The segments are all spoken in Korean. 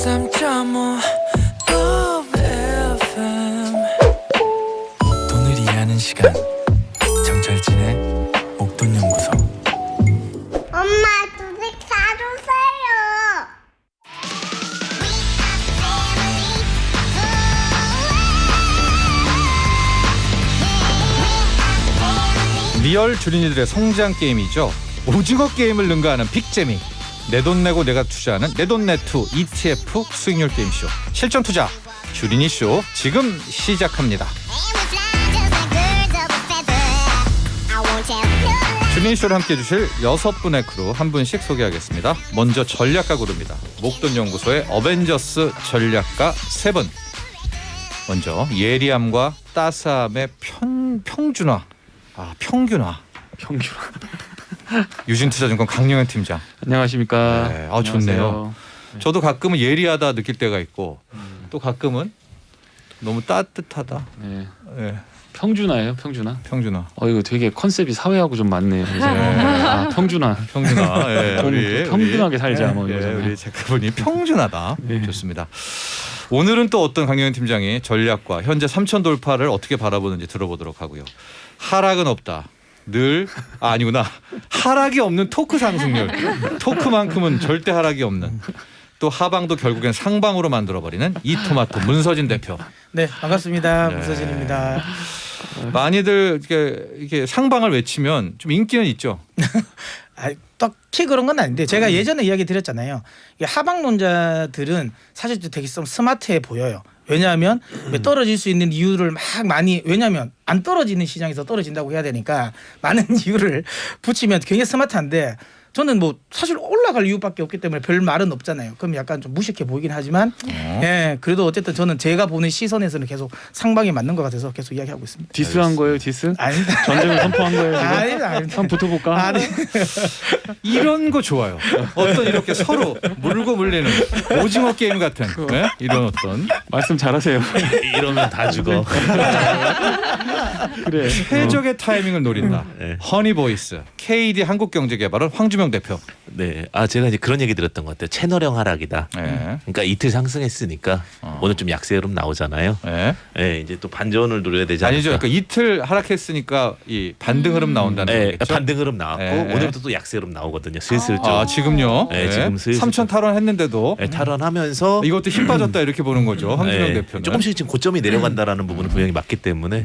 103.5 FM 돈을 이해하는 시간 정철진의 목돈연구소. 엄마, 주식 사주세요. 리얼 주린이들의 성장 게임이죠. 오징어 게임을 능가하는 빅재미. 내 돈 내고 내가 투자하는 내돈내투 ETF 수익률 게임쇼. 실전 투자 주린이 쇼 지금 시작합니다. 주린이 쇼를 함께 해주실 6분의 크루 한 분씩 소개하겠습니다. 먼저 전략가 그룹입니다. 목돈연구소의 어벤져스 전략가 3분. 먼저 예리함과 따스함의 평균화. 유진투자증권 강영현 팀장. 안녕하십니까. 네, 좋네요. 안녕하세요. 저도 가끔은 예리하다 느낄 때가 있고 또 가끔은 너무 따뜻하다. 네. 네, 평준화예요, 평준화. 평준화. 이거 되게 컨셉이 사회하고 좀 맞네요. 그래서 평준화. 평준화. 네, 우리 평균하게 살자 네, 뭐 네, 이거잖아요. 우리 작가분이 평준하다. 네. 좋습니다. 오늘은 또 어떤 강영현 팀장이 전략과 현재 3천 돌파를 어떻게 바라보는지 들어보도록 하고요. 하락은 없다. 아니구나. 하락이 없는 토크 상승률. 토크만큼은 절대 하락이 없는. 또 하방도 결국엔 상방으로 만들어버리는 이토마토 문서진 대표. 네, 반갑습니다. 네. 문서진입니다. 많이들 이렇게 상방을 외치면 좀 인기는 있죠. 딱히 그런 건 아닌데 제가 예전에 이야기 드렸잖아요. 이 하방론자들은 사실 되게 좀 스마트해 보여요. 왜냐하면 떨어질 수 있는 이유를 왜냐하면 안 떨어지는 시장에서 떨어진다고 해야 되니까 많은 이유를 붙이면 굉장히 스마트한데 저는 뭐 사실 올라갈 이유밖에 없기 때문에 별 말은 없잖아요. 그럼 약간 좀 무식해 보이긴 하지만 예, 그래도 어쨌든 저는 제가 보는 시선에서는 계속 상방이 맞는 것 같아서 계속 이야기하고 있습니다. 디스한 거예요, 디스? 아니다. 전쟁을 선포한 거예요, 지금? 아니다. 한번 붙어볼까? 아니. 이런 거 좋아요. 어떤 이렇게 서로 물고 물리는 오징어 게임 같은 네? 이런 어떤 말씀 잘하세요. 이러면 다 죽어. 그래. 최적의 타이밍을 노린다. 네. 허니보이스 KD 한국경제개발원 황주명 대표. 네, 제가 이제 그런 얘기 들었던 것 같아요. 채널형 하락이다. 네. 그러니까 이틀 상승했으니까 오늘 좀 약세 흐름 나오잖아요. 네. 네, 이제 또 반전을 노려야 되지 않을까. 아니죠. 그러니까 이틀 하락했으니까 이 반등 흐름 나온다는 네, 거겠죠. 반등 흐름 나왔고 네. 오늘부터 또 약세 흐름 나오거든요. 슬슬 좀 지금요. 네, 지금 슬슬 3천 탈원했는데도 탈원하면서 이것도 힘 빠졌다 이렇게 보는 거죠. 황준영 네, 대표는. 조금씩 지금 고점이 내려간다라는 부분은 분명히 맞기 때문에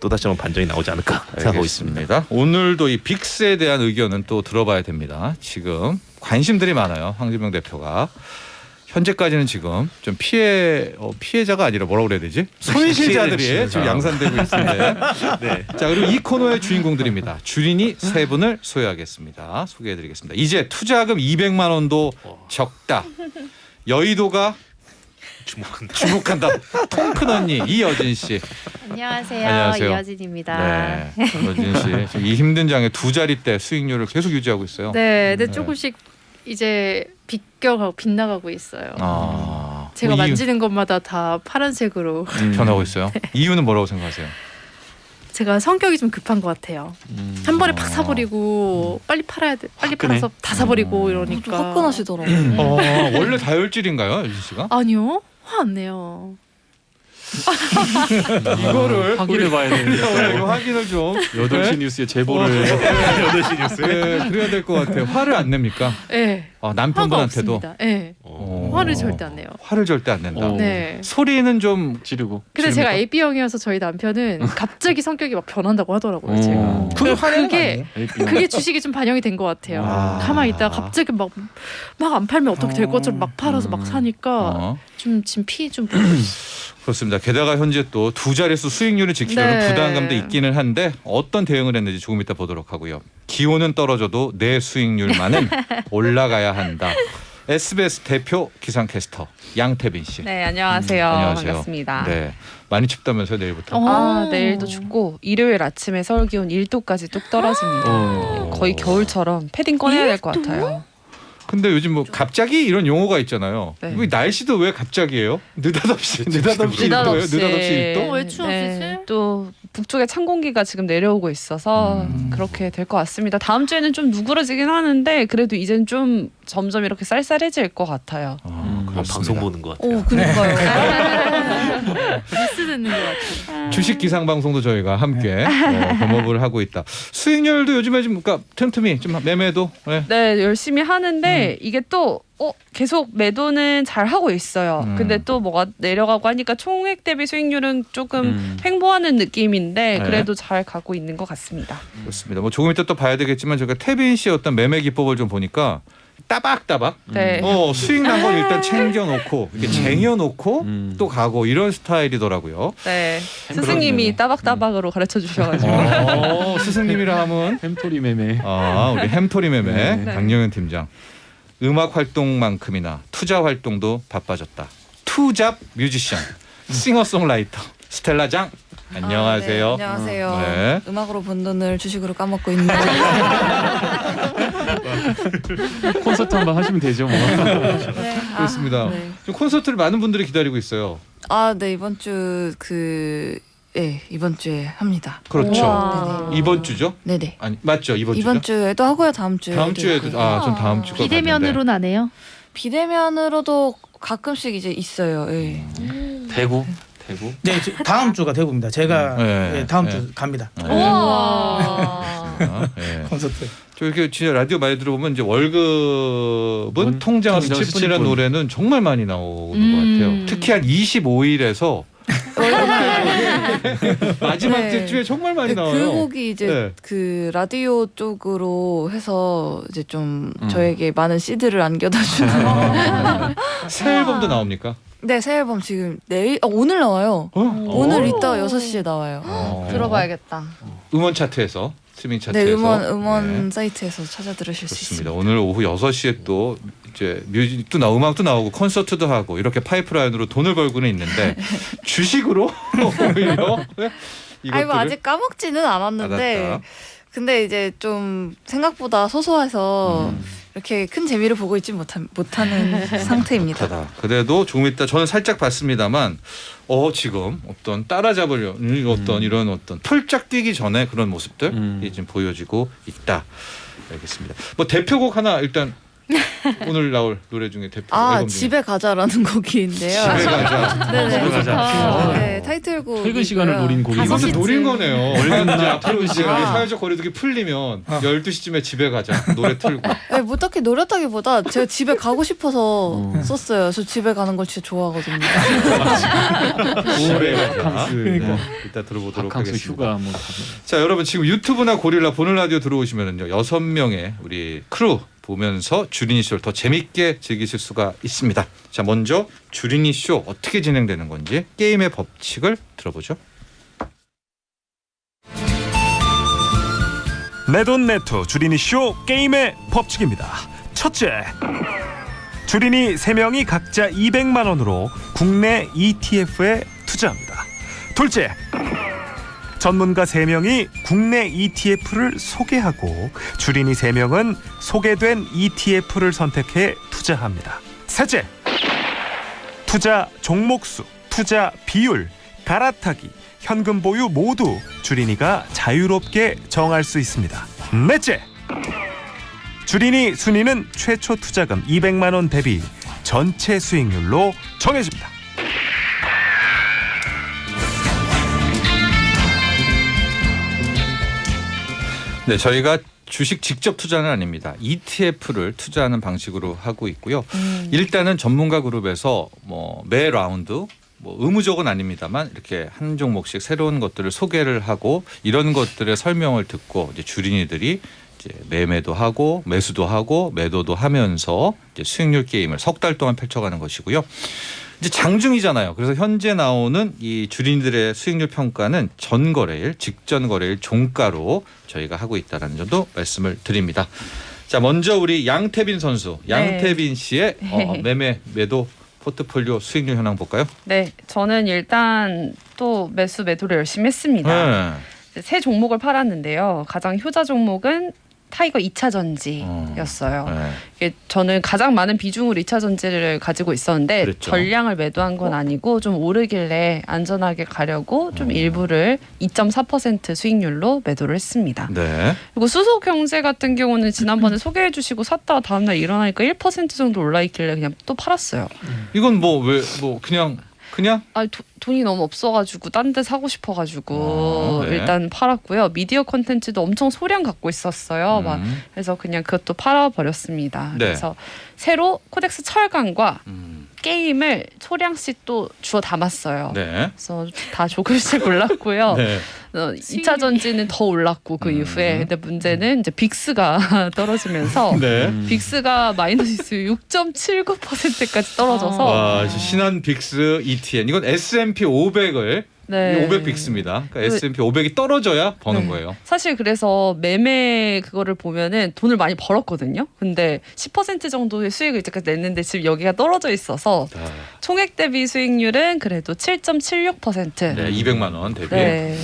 또 다시 한번 반전이 나오지 않을까 생각하고 있습니다. 알겠습니다. 오늘도 이 빅스에 대한 의견은 또 들어봐야 됩니다. 지금 관심들이 많아요. 황준영 대표가. 현재까지는 지금 좀 피해자가 아니라 뭐라고 그래야 되지? 손실자들이 지금 양산되고 있습니다. 네. 자, 그리고 이 코너의 주인공들입니다. 주린이 3분을 소개하겠습니다. 소개해드리겠습니다. 이제 투자금 200만 원도 적다. 여의도가 주목한다. 통큰 언니 이여진 씨. 안녕하세요. 안녕하세요. 이여진입니다. 네, 여진 씨. 지금 이 힘든 장에 2자릿대 수익률을 계속 유지하고 있어요. 네, 근데 조금씩 이제 빗나가고 있어요. 제가 뭐 만지는 것마다 다 파란색으로. 변하고 있어요. 이유는 뭐라고 생각하세요? 제가 성격이 좀 급한 것 같아요. 한 번에 팍 사버리고 빨리 팔아야 돼. 빨리 화끈해. 팔아서 다 사버리고 이러니까. 화끈하시더라고요. 원래 다혈질인가요, 여진 씨가? 아니요, 화 안 내요. 이거를 확인해 봐야 우리가 되는데. 이거 확인을 좀 8시 뉴스에 제보를 8시 뉴스. 네, 그래야 될 것 같아요. 화를 안 냅니까? 네, 화가 남편분한테도. 없습니다. 네, 화를 절대 안 내요. 화를 절대 안 낸다. 네. 소리는 좀 지르고. 근데 지릅니까? 제가 AB형이어서 저희 남편은 갑자기 성격이 막 변한다고 하더라고요. 제가. 그게 화내는 거 그게 아니에요? 그게 주식이 좀 반영이 된 것 같아요. 가만히 있다가 갑자기 막 안 팔면 어떻게 될 것처럼 막 팔아서 막 사니까 좀 지금 피 좀 보고 있어요. 그렇습니다. 게다가 현재 또 2자릿수 수익률을 지키려는 네. 부담감도 있기는 한데 어떤 대응을 했는지 조금 이따 보도록 하고요. 기온은 떨어져도 내 수익률만은 올라가야 한다. SBS 대표 기상캐스터 양태빈 씨. 네, 안녕하세요. 안녕하세요. 반갑습니다. 네, 많이 춥다면서요 내일부터? 내일도 춥고 일요일 아침에 서울 기온 1도까지 뚝 떨어집니다. 거의 겨울처럼 패딩 꺼내야 될 것 같아요. 근데 요즘 뭐 갑자기 이런 용어가 있잖아요. 네. 왜 날씨도 왜 갑자기예요? 느닷없이 1도예요? 느닷없이 1도? 왜 추워지지? 또 북쪽에 찬 공기가 지금 내려오고 있어서 그렇게 될 것 같습니다. 다음 주에는 좀 누그러지긴 하는데 그래도 이젠 좀 점점 이렇게 쌀쌀해질 것 같아요. 방송 보는 것 같아요. 오, 그러니까요. 뉴스 듣는 것 같아요. 주식 기상 방송도 저희가 함께 겸업을 하고 있다. 수익률도 요즘에 좀 그러니까 틈틈이 좀 매매도 네. 네, 열심히 하는데 이게 또 계속 매도는 잘 하고 있어요. 근데 또 뭐가 내려가고 하니까 총액 대비 수익률은 조금 횡보하는 느낌인데 네. 그래도 잘 가고 있는 것 같습니다. 그렇습니다. 뭐 조금 이따 또 봐야 되겠지만 저희가 태빈 씨의 어떤 매매 기법을 좀 보니까 따박따박 네. 수익 난 건 일단 챙겨놓고 이렇게 쟁여놓고 또 가고 이런 스타일이더라고요. 네. 스승님이 따박따박으로 가르쳐 주셔가지고. 스승님이라 하면 햄토리 매매. 우리 햄토리 매매 네. 강영현 팀장. 음악 활동만큼이나 투자 활동도 바빠졌다. 투잡 뮤지션, 싱어송라이터 스텔라장. 안녕하세요. 네, 안녕하세요. 네. 음악으로 번 돈을 주식으로 까먹고 있는 콘서트 한번 하시면 되죠 뭐. 네. 그렇습니다. 네. 지금 콘서트를 많은 분들이 기다리고 있어요. 네, 이번 주에 합니다. 그렇죠. 우와. 이번 주죠? 네네. 아니 맞죠? 이번 주죠? 이번 주에도 하고요, 다음 주에. 다음 주에도 전 다음 주가 비대면으로는 안 해요? 비대면으로도 가끔씩 이제 있어요. 예. 대구. 네, 다음 주가 대구입니다. 제가 네. 다음 네. 주 갑니다. 우와. 네. 콘서트. 저 이렇게 진짜 라디오 많이 들어보면 이제 월급은 통장을 통장 스칠 스칠 뿐이라는 뿐. 노래는 정말 많이 나오는 것 같아요. 특히 한 25일에서 마지막 네. 주에 정말 많이 나와요. 그 곡이 이제 네. 그 라디오 쪽으로 해서 이제 좀 저에게 많은 CD를 안겨다 주는. 새 앨범도 나옵니까? 네, 새 앨범 지금 오늘 나와요. 오늘 이따 6시에 나와요. 들어봐야겠다. 음원 차트에서 스트리밍 차트에서 네, 음원 사이트에서 찾아 들으실 수 좋습니다. 있습니다. 오늘 오후 6시에 또 이제 뮤직도 음악도 나오고 콘서트도 하고 이렇게 파이프라인으로 돈을 벌고는 있는데 주식으로 오히려 이것들을 뭐 아직 까먹지는 않았는데 받았다. 근데 이제 좀 생각보다 소소해서 이렇게 큰 재미를 보고 있지 못하는 상태입니다. 하다. 그래도 조금 이따 저는 살짝 봤습니다만 지금 어떤 따라잡으려 이런 어떤 펄짝 뛰기 전에 그런 모습들이 지금 보여지고 있다. 알겠습니다. 뭐 대표곡 하나 일단 오늘 나올 노래 중에 대표 앨범 중에 집에 가자라는 곡인데요. 집에 가자. 네네. 집에 가자. 네, 타이틀곡. 퇴근 시간을 노린 곡이 이것도 시쯤. 노린 거네요. 원래 이제 앞으로 이제 시간. 사회적 거리두기 풀리면 12시쯤에 집에 가자 노래 틀고 네, 뭐 딱히 노렸다기보다 제가 집에 가고 싶어서 썼어요. 저 집에 가는 걸 진짜 좋아하거든요. 집에 가자. 바캉스. 네. 이따 들어보도록 바캉스 하겠습니다. 휴가 뭐. 자, 여러분 지금 유튜브나 고릴라 보는 라디오 들어오시면은요 6명의 우리 크루 보면서 주린이 쇼를 더 재밌게 즐기실 수가 있습니다. 자, 먼저 주린이 쇼 어떻게 진행되는 건지 게임의 법칙을 들어보죠. 내돈내투 주린이 쇼 게임의 법칙입니다. 첫째, 주린이 3명이 각자 200만 원으로 국내 ETF에 투자합니다. 둘째, 전문가 3명이 국내 ETF를 소개하고 주린이 3명은 소개된 ETF를 선택해 투자합니다. 셋째, 투자 종목수, 투자 비율, 갈아타기, 현금 보유 모두 주린이가 자유롭게 정할 수 있습니다. 넷째, 주린이 순위는 최초 투자금 200만 원 대비 전체 수익률로 정해집니다. 네, 저희가 주식 직접 투자는 아닙니다. ETF를 투자하는 방식으로 하고 있고요. 일단은 전문가 그룹에서 매 라운드 의무적은 아닙니다만 이렇게 한 종목씩 새로운 것들을 소개를 하고 이런 것들의 설명을 듣고 이제 주린이들이 이제 매매도 하고 매수도 하고 매도도 하면서 이제 수익률 게임을 석 달 동안 펼쳐가는 것이고요. 이제 장중이잖아요. 그래서 현재 나오는 이 주린이들의 수익률 평가는 전거래일, 직전 거래일 종가로 저희가 하고 있다는 점도 말씀을 드립니다. 자, 먼저 우리 양태빈 선수, 양태빈 씨의 매매 매도 포트폴리오 수익률 현황 볼까요? 네, 저는 일단 또 매수 매도를 열심히 했습니다. 세 종목을 팔았는데요. 가장 효자 종목은 타이거 2차 전지였어요. 네. 이게 저는 가장 많은 비중으로 2차 전지를 가지고 있었는데 그랬죠. 전량을 매도한 건 아니고 좀 오르길래 안전하게 가려고 좀 일부를 2.4% 수익률로 매도를 했습니다. 네. 그리고 수소경제 같은 경우는 지난번에 소개해주시고 샀다가 다음날 일어나니까 1% 정도 올라있길래 그냥 또 팔았어요. 이건 뭐 왜 뭐 그냥 아 돈이 너무 없어가지고 딴 데 사고 싶어가지고 네. 일단 팔았고요. 미디어 콘텐츠도 엄청 소량 갖고 있었어요. 막 그래서 그냥 그것도 팔아버렸습니다. 네. 그래서 새로 코덱스 철강과 음. 게임을 소량씩 또 주워 담았어요. 네. 그래서 다 조금씩 올랐고요. 네. 2차 전지는 더 올랐고 그 이후에 근데 문제는 이제 빅스가 떨어지면서 네. 빅스가 마이너스 6.79%까지 떨어져서 와, 신한 빅스 ETN 이건 S&P 500을 네. 500 빅스입니다. 그러니까 S&P 500이 떨어져야 버는 네. 거예요. 사실 그래서 매매 그거를 보면은 돈을 많이 벌었거든요. 근데 10% 정도의 수익을 이제까지 냈는데 지금 여기가 떨어져 있어서 총액 대비 수익률은 그래도 7.76%. 네, 200만 원 대비. 네.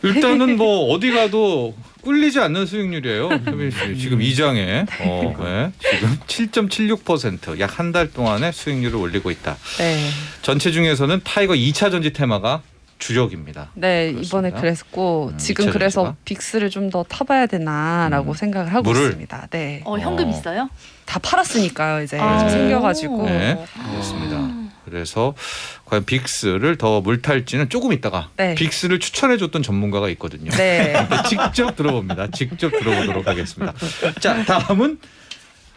일단은 뭐 어디 가도 꿀리지 않는 수익률이에요. 현민 씨 지금 2장에 네. 지금 7.76% 약 한 달 동안의 수익률을 올리고 있다. 네. 전체 중에서는 타이거 2차 전지 테마가 주력입니다. 네, 그렇습니다. 이번에 그랬고 지금 2차 그래서 전지가? 빅스를 좀 더 타봐야 되나라고 생각을 하고 물을? 있습니다. 네. 현금 있어요? 다 팔았으니까요. 이제 아. 생겨가지고. 네, 그렇습니다. 그래서 과연 빅스를 더 물탈지는 조금 있다가 네. 빅스를 추천해줬던 전문가가 있거든요. 네. 직접 들어봅니다. 직접 들어보도록 하겠습니다. 자, 다음은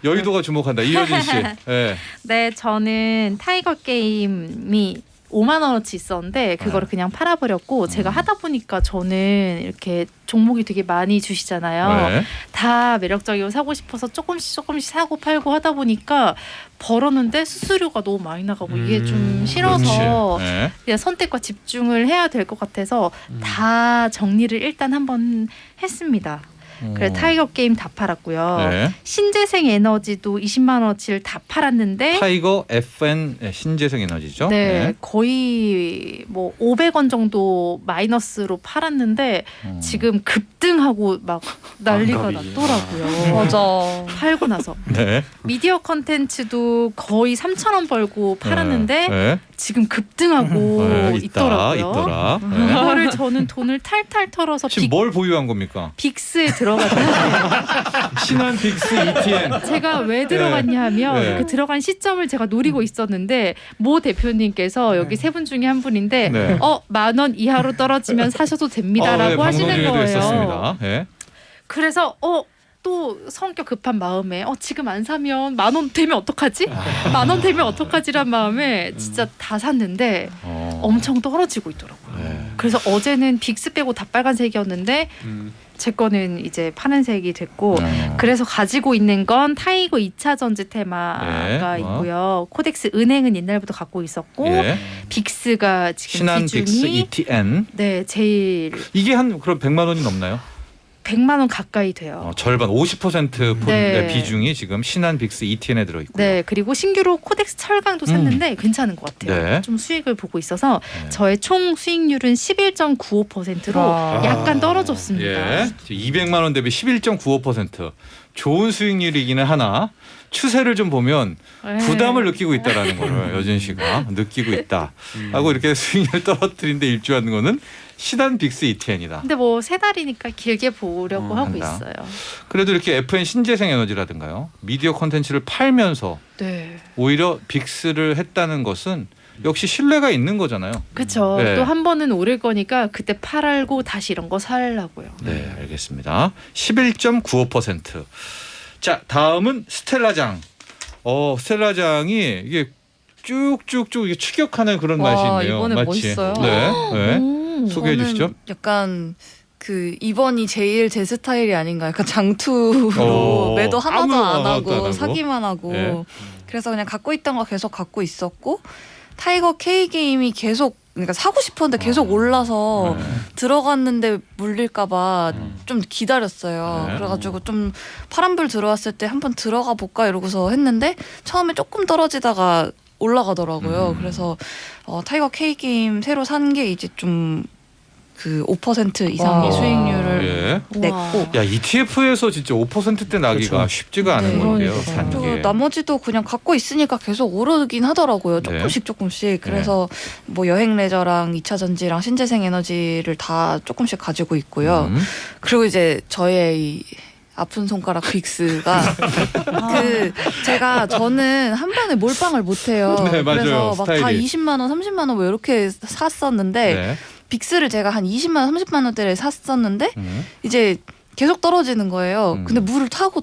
여의도가 주목한다. 이효진 씨. 네. 네, 저는 타이거 게임이 5만 원어치 있었는데 그거를 그냥 팔아버렸고 제가 하다 보니까 저는 이렇게 종목이 되게 많이 주시잖아요. 네. 다 매력적이고 사고 싶어서 조금씩 사고 팔고 하다 보니까 벌었는데 수수료가 너무 많이 나가고 이게 좀 싫어서 그렇지. 네. 그냥 선택과 집중을 해야 될 것 같아서 다 정리를 일단 한번 했습니다. 그래 타이거 게임 다 팔았고요. 네. 신재생 에너지도 20만 원어치를 다 팔았는데 타이거 FN 신재생 에너지죠. 네, 거의 뭐 500원 정도 마이너스로 팔았는데 지금 급등하고 막 난리가 났더라고요. 맞아. 팔고 나서 네. 미디어 컨텐츠도 거의 3,000원 벌고 팔았는데 네. 지금 급등하고 네, 있더라고요. 있더라. 네. 그거를 저는 돈을 탈탈 털어서 지금 뭘 보유한 겁니까? 빅스에 들어갔는데 신한 빅스 ETN. 제가 왜 들어갔냐 하면 네. 그 들어간 시점을 제가 노리고 있었는데 모 대표님께서 여기 세 분 중에 한 분인데 네. 10,000원 이하로 떨어지면 사셔도 됩니다라고 네, 하시는 방송 중에도 거예요. 있었습니다. 네. 그래서 또 성격 급한 마음에 지금 안 사면 10,000원 되면 어떡하지? 10,000원 되면 어떡하지란 마음에 진짜 다 샀는데 엄청 떨어지고 있더라고요. 네. 그래서 어제는 빅스 빼고 다 빨간색이었는데 제 거는 이제 파란색이 됐고 그래서 가지고 있는 건 타이거 2차 전지 테마가 네. 있고요. 코덱스 은행은 옛날부터 갖고 있었고 예. 빅스가 지금 신한 빅스 비중이 ETN. 네 제일 이게 한 그럼 100만 원이 넘나요? 100만 원 가까이 돼요. 절반 50% 네. 비중이 지금 신한 빅스 ETN에 들어 있고요. 네 그리고 신규로 코덱스 철강도 샀는데 괜찮은 것 같아요. 네. 좀 수익을 보고 있어서 네. 저의 총 수익률은 11.95%로 약간 떨어졌습니다. 예. 200만 원 대비 11.95%. 좋은 수익률이기는 하나 추세를 좀 보면 네. 부담을 느끼고 있다라는 거를 여진 씨가 느끼고 있다. 하고 이렇게 수익률 떨어뜨린데 일조하는 거는 신한 빅스 ETN이다. 근데 뭐 세 달이니까 길게 보려고 하고 한다. 있어요. 그래도 이렇게 FN 신재생 에너지라든가요. 미디어 콘텐츠를 팔면서 네. 오히려 빅스를 했다는 것은 역시 신뢰가 있는 거잖아요. 그렇죠. 네. 또 한 번은 오를 거니까 그때 팔고 다시 이런 거 살라고요. 네, 알겠습니다. 11.95%. 자, 다음은 스텔라장. 스텔라장이 이게 쭉쭉쭉 이게 추격하는 그런 와, 맛이 있네요. 이번에 마치. 멋있어요. 네. 네. 소개해 저는 주시죠. 약간 그 이번이 제일 제 스타일이 아닌가. 약간 장투로 오. 매도 하나도 아무 안 것도 안 하고 하고. 사기만 하고. 네. 그래서 그냥 갖고 있던 거 계속 갖고 있었고 타이거 K 게임이 계속 그러니까 사고 싶었는데 계속 올라서 네. 들어갔는데 물릴까봐 좀 기다렸어요. 네. 그래가지고 좀 파란불 들어왔을 때 한번 들어가 볼까 이러고서 했는데 처음에 조금 떨어지다가 올라가더라고요. 그래서 타이거 K 게임 새로 산 게 이제 좀 그 5% 이상의 와. 수익률을 예. 냈고 야 ETF에서 진짜 5%대 나기가 그렇죠. 쉽지가 않은 네. 건데요. 그러니까요. 단 또 게. 나머지도 그냥 갖고 있으니까 계속 오르긴 하더라고요. 네. 조금씩. 그래서 뭐 여행 레저랑 2차 전지랑 신재생 에너지를 다 조금씩 가지고 있고요. 그리고 이제 저의 이 아픈 손가락 빅스가 저는 한 번에 몰빵을 못 해요. 네, 맞아요. 그래서 막 다 스타일이. 20만 원, 30만 원 뭐 이렇게 샀었는데 네. 빅스를 제가 한 20만 원, 30만 원대를 샀었는데 이제 계속 떨어지는 거예요. 근데 물을 타고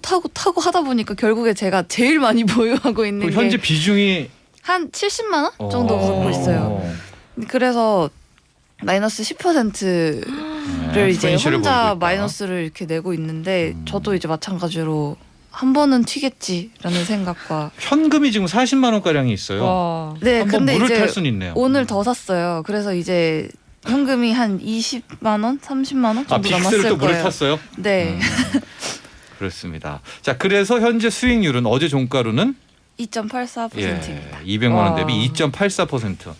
하다 보니까 결국에 제가 제일 많이 보유하고 있는 그 현재 게 비중이 한 70만 원 정도 갖고 있어요. 그래서 마이너스 10%를 이제 손실을 보이고 혼자 있다. 마이너스를 이렇게 내고 있는데 저도 이제 마찬가지로 한 번은 튀겠지라는 생각과 현금이 지금 40만 원 가량이 있어요. 와. 네, 한번 근데 물을 이제 탈 수는 있네요. 오늘 더 샀어요. 그래서 이제 현금이 한 20만 원, 30만 원 정도 빅스를 남았을 또 물을 거예요. 탔어요? 네, 그렇습니다. 자, 그래서 현재 수익률은 어제 종가로는 2.84%입니다. 200만 원 대비 2.84%.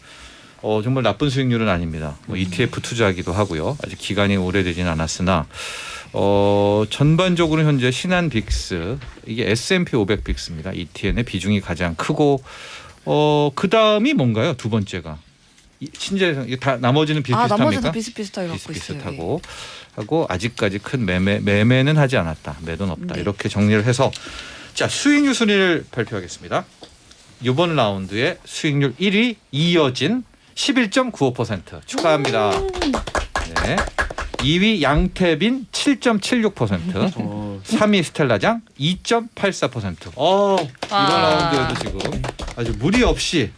정말 나쁜 수익률은 아닙니다. 뭐 ETF 투자하기도 하고요. 아직 기간이 오래되지는 않았으나 전반적으로 현재 신한 빅스 이게 S&P 500 빅스입니다. ETN의 비중이 가장 크고 그 다음이 뭔가요? 두 번째가 신재생 이게 다 나머지는 비슷합니까? 나머지는 비슷비슷하게 갖고 있어요. 비슷하고 하고 아직까지 큰 매매는 하지 않았다. 매도는 없다. 네. 이렇게 정리를 해서 자 수익률 순위를 발표하겠습니다. 이번 라운드의 수익률 1위 이어진 11.95% 축하합니다. 네. 2위 양태빈 7.76%, 3위 스텔라장 2.84%. 이번 라운드에도 지금 아주 무리 없이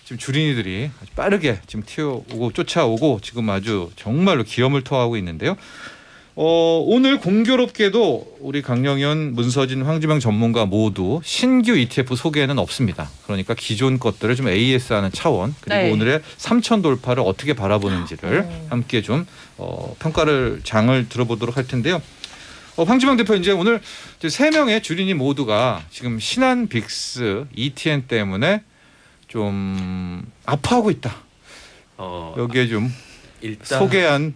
지금 주린이들이 아주 빠르게 지금 튀어오고 쫓아오고 지금 아주 정말로 기염을 토하고 있는데요. 오늘 공교롭게도 우리 강영현, 문서진, 황지명 전문가 모두 신규 ETF 소개는 없습니다. 그러니까 기존 것들을 좀 AS하는 차원 그리고 네. 오늘의 3천 돌파를 어떻게 바라보는지를 함께 좀 평가를 장을 들어보도록 할 텐데요. 황지명 대표 이제 오늘 세 명의 주린이 모두가 지금 신한 빅스 ETN 때문에 좀 아파하고 있다. 여기에 좀 일단 소개한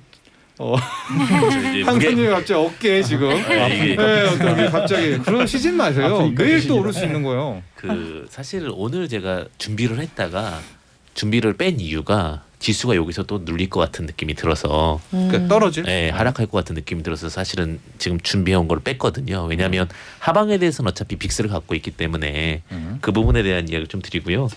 황선님이 갑자기 어깨에 지금 어떻게 갑자기 그러시진 마세요. 매일 또 오를 수 있는 거예요. 사실 오늘 제가 준비를 했다가 준비를 뺀 이유가 지수가 여기서 또 눌릴 것 같은 느낌이 들어서 그러니까 떨어질? 네, 하락할 것 같은 느낌이 들어서 사실은 지금 준비해온 걸 뺐거든요. 왜냐하면 하방에 대해서는 어차피 빅스를 갖고 있기 때문에 그 부분에 대한 이야기를 좀 드리고요.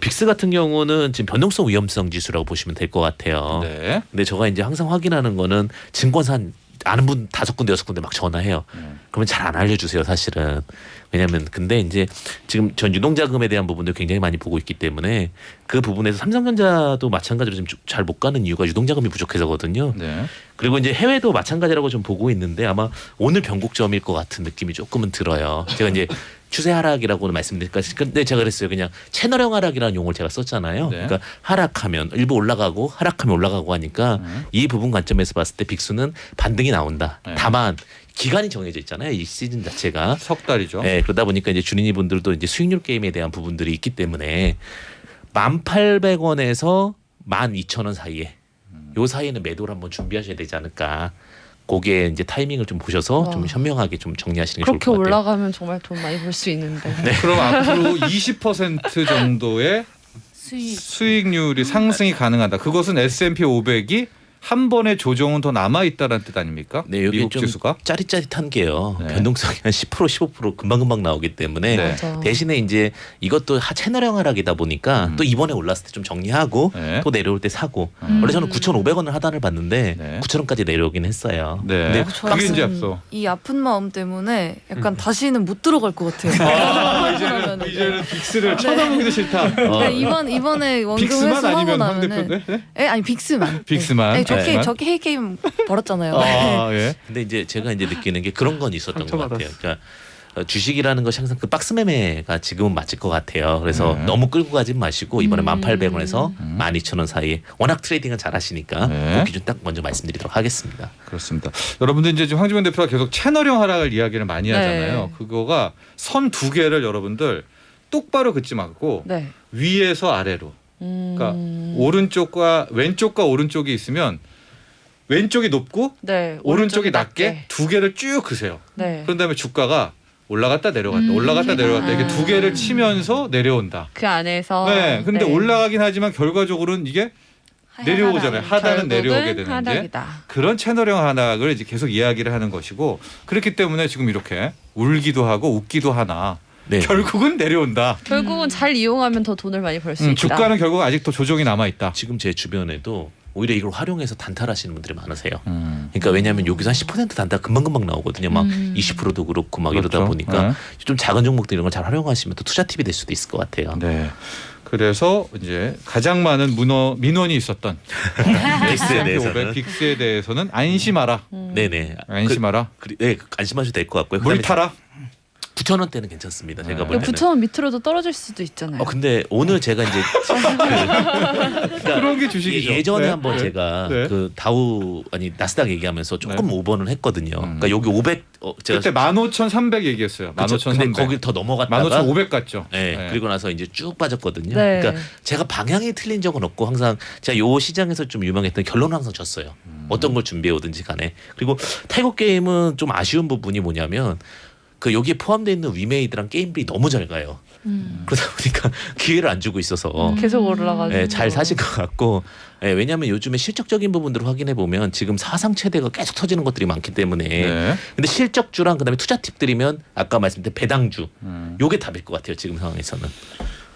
빅스 같은 경우는 지금 변동성 위험성 지수라고 보시면 될 것 같아요. 네. 근데 제가 이제 항상 확인하는 거는 증권사 아는 분 5군데 6군데 막 전화해요. 그러면 잘 안 알려주세요, 사실은. 왜냐하면 근데 이제 지금 전 유동자금에 대한 부분도 굉장히 많이 보고 있기 때문에 그 부분에서 삼성전자도 마찬가지로 지금 잘 못 가는 이유가 유동자금이 부족해서거든요. 네. 그리고 이제 해외도 마찬가지라고 좀 보고 있는데 아마 오늘 변곡점일 것 같은 느낌이 조금은 들어요. 제가 이제 추세 하락이라고는 말씀드릴까. 근데 제가 그랬어요. 그냥 채널형 하락이라는 용어를 제가 썼잖아요. 네. 그러니까 하락하면 일부 올라가고 하락하면 올라가고 하니까 이 부분 관점에서 봤을 때 빅스는 반등이 나온다. 네. 다만 기간이 정해져 있잖아요. 이 시즌 자체가 석 달이죠. 네, 그러다 보니까 이제 주린이 분들도 이제 수익률 게임에 대한 부분들이 있기 때문에 1,800원에서 12,000원 사이에 요 사이에는 매도를 한번 준비하셔야 되지 않을까. 거기에 이제 타이밍을 좀 보셔서 좀 현명하게 좀 정리하시는 게 좋을 그렇게 것 같아요. 올라가면 정말 돈 많이 벌 수 있는데. 네. 그럼 앞으로 20% 정도의 수익률이 상승이 가능하다. 그것은 S&P 500이 한 번의 조정은 더 남아 있다는 뜻 아닙니까? 네, 여기 미국 좀 지수가 짜릿짜릿한 게요. 네. 변동성이 한 10% 15% 금방금방 나오기 때문에 네. 맞아. 대신에 이제 이것도 채널형 하락이다 보니까 또 이번에 올랐을 때 좀 정리하고 네. 또 내려올 때 사고 원래 저는 9,500원을 하단을 봤는데 네. 9,000원까지 내려오긴 했어요. 네. 근데 그게 이제 앞서. 이 아픈 마음 때문에 약간 다시는 못 들어갈 것 같아요. 이제는 빅스를 쳐다보기도 싫다. 네, 이번에 원금 빅스만 회수하고 아니면 황 나면은 대표 네? 네, 아니 빅스만. 빅스만. 네, 네. 저 K 게임 벌었잖아요. 아, 예. 근데 이제 제가 이제 느끼는 게 그런 건 있었던 것 같아요. 그러니까 주식이라는 것이 항상 그 박스 매매가 지금은 맞을 것 같아요. 그래서 너무 끌고 가진 마시고 이번에 1,800원에서 12,000원 사이에 워낙 트레이딩을 잘 하시니까 네. 그 기준 딱 먼저 말씀드리도록 하겠습니다. 그렇습니다. 여러분들 이제 지금 황지원 대표가 계속 채널형 하락을 이야기를 많이 네. 하잖아요. 그거가 선 두 개를 여러분들 똑바로 긋지 말고 네. 위에서 아래로. 그러니까 오른쪽과 왼쪽과 오른쪽이 있으면 왼쪽이 높고 네, 오른쪽이 낮게 두 개를 쭉 그세요. 네. 그런 다음에 주가가 올라갔다 내려갔다 올라갔다 내려갔다 이렇게 두 개를 치면서 내려온다. 그 안에서 네, 근데 올라가긴 하지만 결과적으로는 이게 내려오잖아요. 하단은 내려오게 되는 하락이다. 그런 채널형 하락을 이제 계속 이야기를 하는 것이고 그렇기 때문에 지금 이렇게 울기도 하고 웃기도 하나 네. 결국은 내려온다. 결국은 잘 이용하면 더 돈을 많이 벌 수 있다. 주가는 결국 아직도 조정이 남아 있다. 지금 제 주변에도 오히려 이걸 활용해서 단타하시는 분들이 많으세요. 그러니까 왜냐하면 여기서 한 10% 단타 금방금방 나오거든요. 막 20%도 그렇고 막 그렇죠. 이러다 보니까 네. 좀 작은 종목들 이런 걸 잘 활용하시면 또 투자 팁이 될 수도 있을 것 같아요. 네. 그래서 이제 가장 많은 민원이 있었던 빅스에 대해서는 빅스에 대해서는 안심하라. 네네 안심하라. 네 안심하셔도 될 것 같고요. 물 타라. 9,000원대는 괜찮습니다. 제가 볼 때는. 9,000원 밑으로도 떨어질 수도 있잖아요. 근데 오늘 제가 이제 그러니까 그런 게 주식이죠. 예전에 네. 한번 네. 제가 네. 그 다우 나스닥 얘기하면서 조금 오버는 했거든요. 그러니까 여기 500 제가 그때 15,300 얘기했어요. 그쵸? 15,300. 근데 거길 더 넘어갔다가 15,500 갔죠. 네, 네. 그리고 나서 이제 쭉 빠졌거든요. 네. 그러니까 제가 방향이 틀린 적은 없고 항상 제가 요 시장에서 좀 유명했던 결론은 항상 졌어요. 어떤 걸 준비해 오든지 간에. 그리고 타이거 게임은 좀 아쉬운 부분이 뭐냐면 그 여기에 포함되어 있는 위메이드랑 게임들이 너무 잘 가요. 그러다 보니까 기회를 안 주고 있어서 계속 올라가지고. 네, 잘 사신 것 같고 왜냐하면 요즘에 실적적인 부분들을 확인해 보면 지금 사상 최대가 계속 터지는 것들이 많기 때문에 네. 근데 실적주랑 그다음에 투자 팁들이면 아까 말씀드린 배당주 요게 답일 것 같아요. 지금 상황에서는.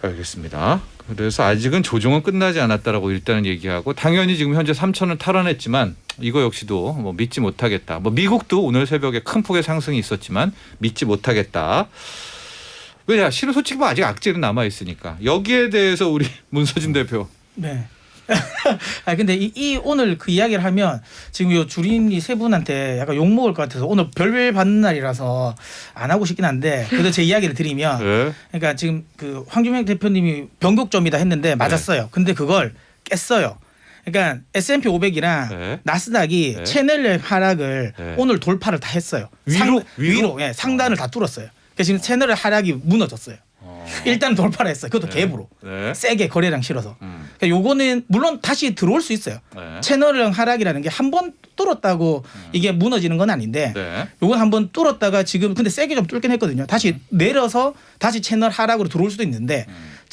알겠습니다. 그래서 아직은 조정은 끝나지 않았다라고 일단은 얘기하고 당연히 지금 현재 3,000원 탈환했지만 이거 역시도 뭐 믿지 못하겠다. 뭐 미국도 오늘 새벽에 큰 폭의 상승이 있었지만 믿지 못하겠다. 왜냐 실은 솔직히 뭐 아직 악재는 남아 있으니까 여기에 대해서 우리 문서진 대표. 네. 아 근데 이 오늘 그 이야기를 하면 지금 요 주린이 세 분한테 약간 욕 먹을 것 같아서 오늘 별별 받는 날이라서 안 하고 싶긴 한데 그래도 제 이야기를 드리면 네. 그러니까 지금 그 황준명 대표님이 변곡점이다 했는데 맞았어요. 근데 그걸 깼어요. 그러니까 S&P 500이랑 네. 나스닥이 네. 채널의 하락을 네. 오늘 돌파를 다 했어요. 위로? 예, 상단을 다 뚫었어요. 그러니까 지금 채널의 하락이 무너졌어요. 일단 돌파를 했어요. 그것도 갭으로 네. 세게 거래량 실어서. 그러니까 요거는 물론 다시 들어올 수 있어요. 네. 채널형 하락이라는 게 한 번 뚫었다고 이게 무너지는 건 아닌데 네. 요건 한 번 뚫었다가 지금 근데 세게 좀 뚫긴 했거든요. 다시 내려서 다시 채널 하락으로 들어올 수도 있는데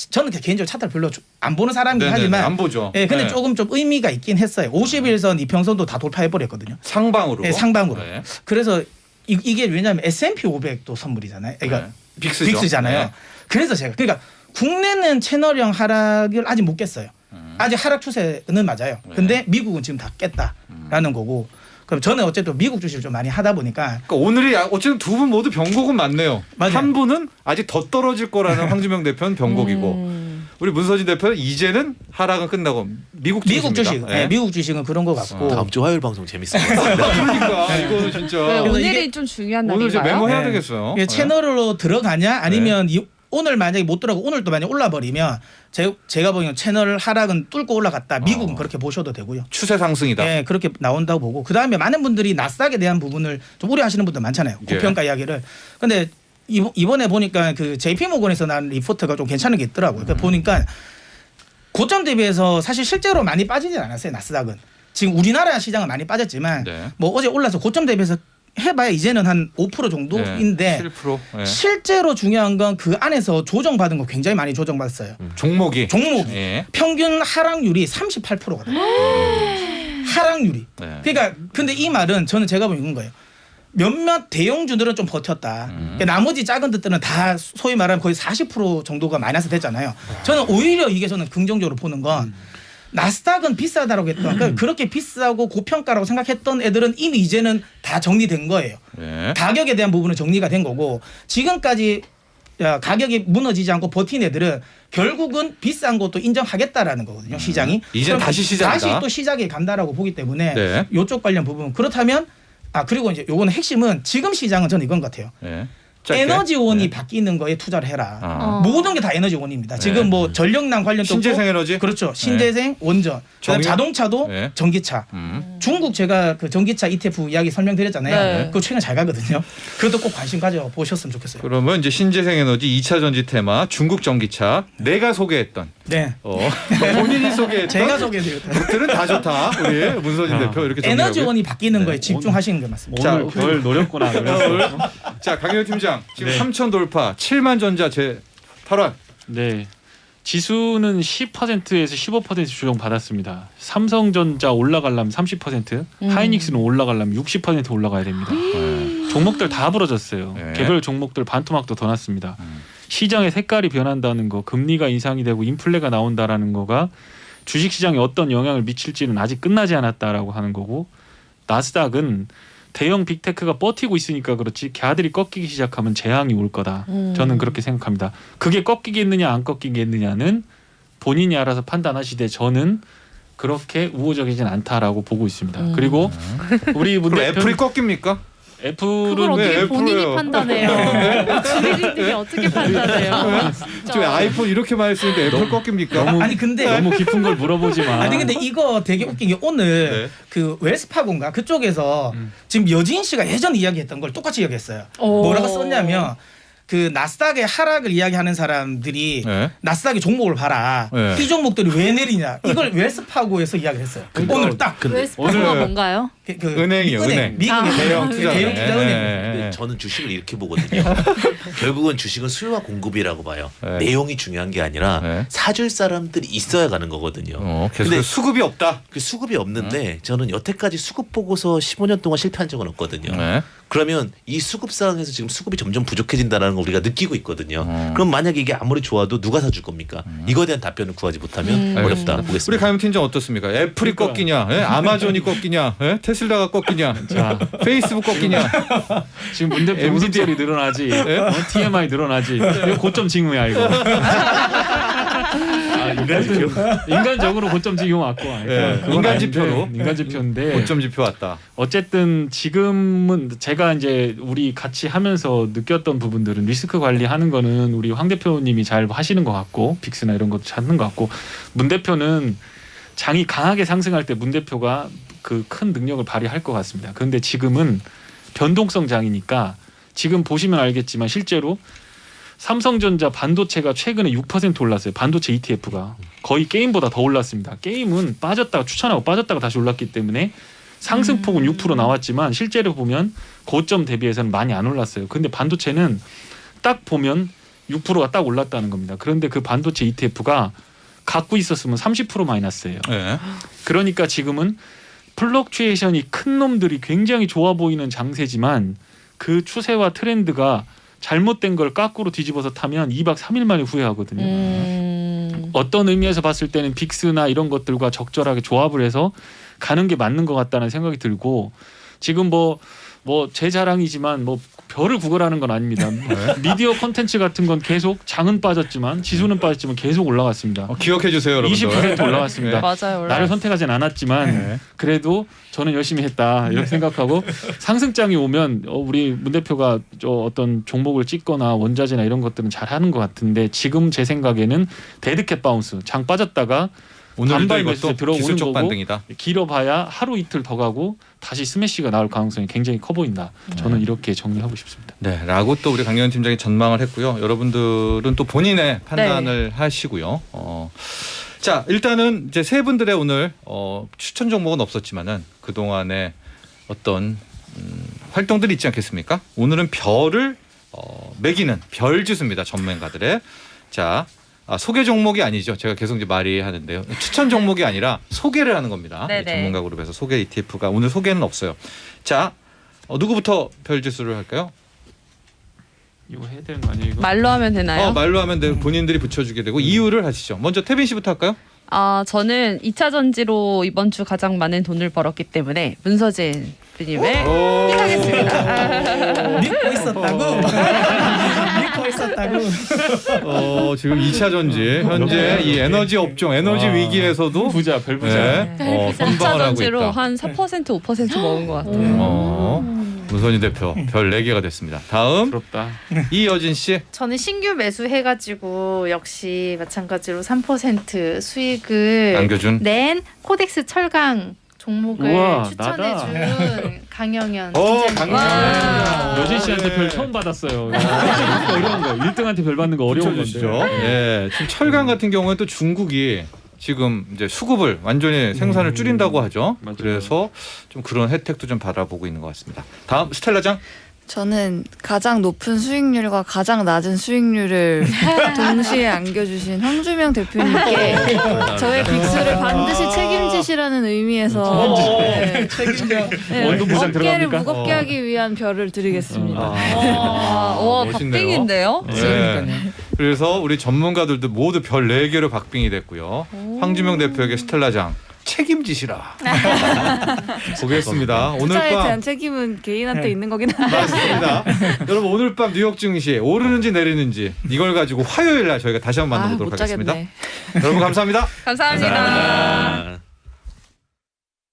저는 개인적으로 차트를 별로 안 보는 사람이긴 네네, 하지만 안 보죠. 예, 근데 네. 조금 좀 의미가 있긴 했어요. 51선 이평선도 다 돌파해 버렸거든요. 상방으로. 예, 상방으로. 네. 그래서 이게 왜냐하면 S&P 500도 선물이잖아요. 그러니까 네. 빅스죠. 빅스잖아요. 네. 그래서 제가 그러니까 국내는 채널형 하락을 아직 못 깼어요. 아직 하락 추세는 맞아요. 근데 미국은 지금 다 깼다라는 거고. 그럼 저는 어쨌든 미국 주식을 좀 많이 하다 보니까 그러니까 오늘이 어쨌든 두 분 모두 변곡은 맞네요. 맞아요. 한 분은 아직 더 떨어질 거라는 황준명 대표는 변곡이고 우리 문서진 대표는 이제는 하락은 끝나고 미국 주식. 네, 미국 주식은 그런 것 같고. 다음 주 화요일 방송 재밌을 것 같습니다. 그러니까 이거는 진짜 네, 오늘이 이게- 좀 중요한 오늘 이제 날인가요? 메모해야 네. 되겠어요. 이게 채널로 들어가냐 아니면 오늘 만약에 못 들어가고 오늘 또 만약 올라 버리면 제가 보기엔 채널 하락은 뚫고 올라갔다. 미국은 그렇게 보셔도 되고요. 추세 상승이다. 네, 그렇게 나온다고 보고 그다음에 많은 분들이 나스닥에 대한 부분을 좀 우려하시는 분들 많잖아요. 예. 고평가 이야기를. 근데 이번에 보니까 그 JP 모건에서 난 리포트가 좀 괜찮은 게 있더라고요. 그러니까 보니까 고점 대비해서 사실 실제로 많이 빠지진 않았어요. 나스닥은. 지금 우리나라 시장은 많이 빠졌지만 네. 뭐 어제 올라서 고점 대비해서 해봐야 이제는 한 5% 정도인데 7%. 네. 실제로 중요한 건 그 안에서 조정받은 거 굉장히 많이 조정받았어요. 종목이. 종목이 평균 하락률이 38%거든요. 하락률이. 네. 그러니까 근데 이 말은 저는 제가 보는 이건 거예요. 몇몇 대형주들은 좀 버텼다. 그러니까 나머지 작은 데들은 다 소위 말하면 거의 40% 정도가 마이너스 됐잖아요. 저는 오히려 이게 저는 긍정적으로 보는 건 나스닥은 비싸다라고 했던 그러니까 그렇게 비싸고 고평가라고 생각했던 애들은 이미 이제는 다 정리된 거예요. 네. 가격에 대한 부분은 정리가 된 거고 지금까지 가격이 무너지지 않고 버틴 애들은 결국은 비싼 것도 인정하겠다라는 거거든요. 시장이. 이젠 그럼 다시 시작이다. 다시 또 시작에 간다라고 보기 때문에 네. 이쪽 관련 부분. 그렇다면 그리고 이제 요거는 핵심은 지금 시장은 저는 이건 것 같아요. 네. 짧게. 에너지원이 네. 바뀌는 거에 투자를 해라. 아. 모든 게 다 에너지원입니다. 지금 뭐 전력난 관련도 신재생 없고, 에너지? 그렇죠. 신재생, 원전, 그다음 정유? 자동차도 네. 전기차. 중국 제가 그 전기차 ETF 이야기 설명드렸잖아요. 네. 그거 최근 잘 가거든요. 그것도 꼭 관심 가져 보셨으면 좋겠어요. 그러면 이제 신재생 에너지 2차 전지 테마 중국 전기차 내가 소개했던 네. 본인이 소개했던 제가 소개해드렸다. 것들은 다 좋다. 우리 문서진 대표 이렇게 정리하고요. 에너지원이 바뀌는 네. 거에 집중하시는 게 맞습니다. 자, 오늘 별 노렸구나. 자, 강현 팀장 지금 네. 3천 돌파 7만 전자 제 8원. 네. 지수는 10%에서 15% 조정 받았습니다. 삼성전자 올라가려면 30%, 하이닉스는 올라가려면 60% 올라가야 됩니다. 종목들 다 부러졌어요. 네. 개별 종목들 반토막도 더 났습니다. 시장의 색깔이 변한다는 거, 금리가 인상이 되고 인플레가 나온다라는 거가 주식시장에 어떤 영향을 미칠지는 아직 끝나지 않았다라고 하는 거고, 나스닥은 대형 빅테크가 버티고 있으니까 그렇지 걔들이 꺾이기 시작하면 재앙이 올 거다. 저는 그렇게 생각합니다. 그게 꺾이겠느냐 안 꺾이겠느냐는 본인이 알아서 판단하시되 저는 그렇게 우호적이진 않다라고 보고 있습니다. 그리고 우리 문 그럼 대표 애플이 꺾입니까? 애플은 그걸 어떻게 왜 본인이 애플이에요? 판단해요? 주식인들이 어떻게 판단해요? 저 아이폰 이렇게 많이 쓰는데 애플 꺾입니까? 아니 근데 너무 깊은 걸 물어보지 마. 아니 근데 이거 되게 웃긴 게 오늘 네. 그 웰스파고인가 그쪽에서 지금 여진 씨가 예전에 이야기했던 걸 똑같이 이야기했어요. 뭐라고 썼냐면 그 나스닥의 하락을 이야기하는 사람들이 네. 나스닥의 종목을 봐라. 네. 이 종목들이 왜 내리냐. 이걸 웰스파고에서 이야기했어요. 오늘 딱 웨스파고가 뭔가요? 그 은행이요, 은행. 미국의 대형 투자. 대형 투자 은행. 근데 저는 주식을 이렇게 보거든요. 결국은 주식은 수요와 공급이라고 봐요. 네. 내용이 중요한 게 아니라 네. 사줄 사람들이 있어야 가는 거거든요. 계속 근데 수급이 없다. 그 수급이 없는데 저는 여태까지 수급 보고서 15년 동안 실패한 적은 없거든요. 네. 그러면 이 수급 상황에서 지금 수급이 점점 부족해진다는 걸 우리가 느끼고 있거든요. 그럼 만약에 이게 아무리 좋아도 누가 사줄 겁니까? 이거에 대한 답변을 구하지 못하면 어렵다 우리 보겠습니다. 강영 팀장 어떻습니까? 애플이 꺾이냐, 예? 아마존이 꺾이냐, 예? 테슬라가 꺾이냐, 자, 페이스북 꺾이냐. 지금 문 대표 웃음소리 늘어나지. TMI 늘어나지. 이거 고점 징후야 이거. 인간적으로 고점 징후 맞고. 네, 그건 인간 아닌데, 지표로. 인간 지표인데. 고점 지표 왔다. 어쨌든 지금은 제가 이제 우리 같이 하면서 느꼈던 부분들은 리스크 관리하는 거는 우리 황 대표님이 잘 하시는 것 같고 빅스나 이런 것도 찾는 것 같고 문 대표는 장이 강하게 상승할 때 문 대표가 그 큰 능력을 발휘할 것 같습니다. 그런데 지금은 변동성 장이니까 지금 보시면 알겠지만 실제로 삼성전자 반도체가 최근에 6% 올랐어요. 반도체 ETF가 거의 게임보다 더 올랐습니다. 게임은 빠졌다가 추천하고 빠졌다가 다시 올랐기 때문에 상승폭은 6% 나왔지만 실제로 보면 고점 대비해서는 많이 안 올랐어요. 근데 반도체는 딱 보면 6%가 딱 올랐다는 겁니다. 그런데 그 반도체 ETF가 갖고 있었으면 30% 마이너스예요. 네. 그러니까 지금은 플럭추에이션이 큰 놈들이 굉장히 좋아 보이는 장세지만 그 추세와 트렌드가 잘못된 걸 까꾸로 뒤집어서 타면 2박 3일 만에 후회하거든요. 어떤 의미에서 봤을 때는 빅스나 이런 것들과 적절하게 조합을 해서 가는 게 맞는 것 같다는 생각이 들고 지금 뭐 제 자랑이지만 뭐 별을 구걸하는 건 아닙니다. 미디어 콘텐츠 같은 건 계속 장은 빠졌지만 지수는 빠졌지만 계속 올라갔습니다. 기억해 주세요, 여러분들. 20% 올라갔습니다. 맞아요. 나를 선택하진 않았지만 그래도 저는 열심히 했다 이렇게 생각하고 상승장이 오면 우리 문 대표가 어떤 종목을 찍거나 원자재나 이런 것들은 잘하는 것 같은데 지금 제 생각에는 데드캣 바운스 장 빠졌다가 오늘도 반발 매수세 이것도 들어오는 기술적 거고 반등이다. 길어봐야 하루 이틀 더 가고 다시 스매시가 나올 가능성이 굉장히 커 보인다. 저는 이렇게 정리하고 싶습니다. 네, 라고 또 우리 강연 팀장이 전망을 했고요. 여러분들은 또 본인의 판단을 하시고요. 자, 일단은 이제 세 분들의 오늘 추천 종목은 없었지만은 그 동안에 어떤 활동들이 있지 않겠습니까? 오늘은 별을 매기는 별 지수입니다. 전문가들의. 자. 소개 종목이 아니죠. 제가 계속 이제 말이 하는데요. 추천 종목이 아니라 소개를 하는 겁니다. 전문가 그룹에서 소개 ETF가 오늘 소개는 없어요. 자, 누구부터 별 지수를 할까요? 이거 해야 되는 거 아니에요? 이거? 말로 하면 되나요? 말로 하면 본인들이 붙여주게 되고 이유를 하시죠. 먼저 태빈 씨부터 할까요? 저는 2차 전지로 이번 주 가장 많은 돈을 벌었기 때문에 문서진 님을 택하겠습니다. 믿고 있었다고. 믿고 있었다고. 지금 2차 전지 현재 이 에너지 업종, 에너지 위기에서도 부자, 별부자. 선방을 2차 하고 전지로 있다. 한 4% 5% 먹은 것 같아요. 문선희 대표 별 4개가 됐습니다. 다음 부럽다. 이여진 씨. 저는 신규 매수해가지고 역시 마찬가지로 3% 수익을 안겨준. 낸 코덱스 철강 종목을 우와, 추천해준 강영현 강영현. 팀장님. 여진 씨한테 별 처음 받았어요. 어려운 거. 1등한테 별 받는 거 어려운 붙여주시죠. 건데. 예, 지금 철강 같은 경우는 또 중국이 지금 이제 수급을 완전히 생산을 줄인다고 하죠. 맞아요. 그래서 좀 그런 혜택도 좀 바라보고 있는 것 같습니다. 다음 스텔라장. 저는 가장 높은 수익률과 가장 낮은 수익률을 동시에 안겨주신 황주명 대표님께 저의 빅스를 반드시 책임지시라는 의미에서 책임져. 원금 보장 어깨를 들어갑니까? 무겁게 하기 위한 별을 드리겠습니다. 와 멋있네요. 박빙인데요. 네. 그래서 우리 전문가들도 모두 별 4개로 박빙이 됐고요. 황주명 대표에게 스텔라장 책임지시라. 보겠습니다. 오늘 투자에 밤 대한 책임은 개인한테 있는 거긴 한데. 맞습니다. 여러분 오늘 밤 뉴욕 증시 오르는지 내리는지 이걸 가지고 화요일 날 저희가 다시 한번 만나보도록 못 하겠습니다. 자겠네. 여러분 감사합니다. 감사합니다.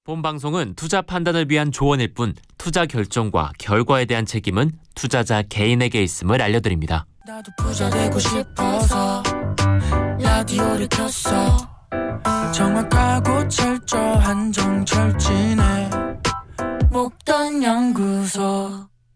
본 방송은 투자 판단을 위한 조언일 뿐 투자 결정과 결과에 대한 책임은 투자자 개인에게 있음을 알려드립니다. 나도 부자 되고 싶어서 라디오를 켰어. 정확하고 철저한 정철진의 목돈 연구소.